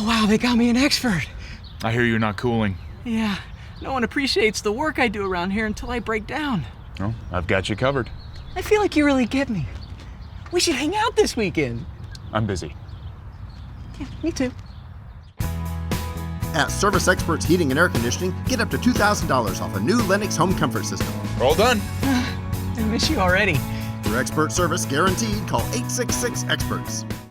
Oh, wow, they got me an expert. I hear you're not cooling. Yeah, no one appreciates the work I do around here until I break down. Well, I've got you covered. I feel like you really get me. We should hang out this weekend. I'm busy. Yeah, me too. At Service Experts Heating and Air Conditioning, get up to $2,000 off a new Lennox home comfort system. All done. I miss you already. For expert service guaranteed, call 866-EXPERTS.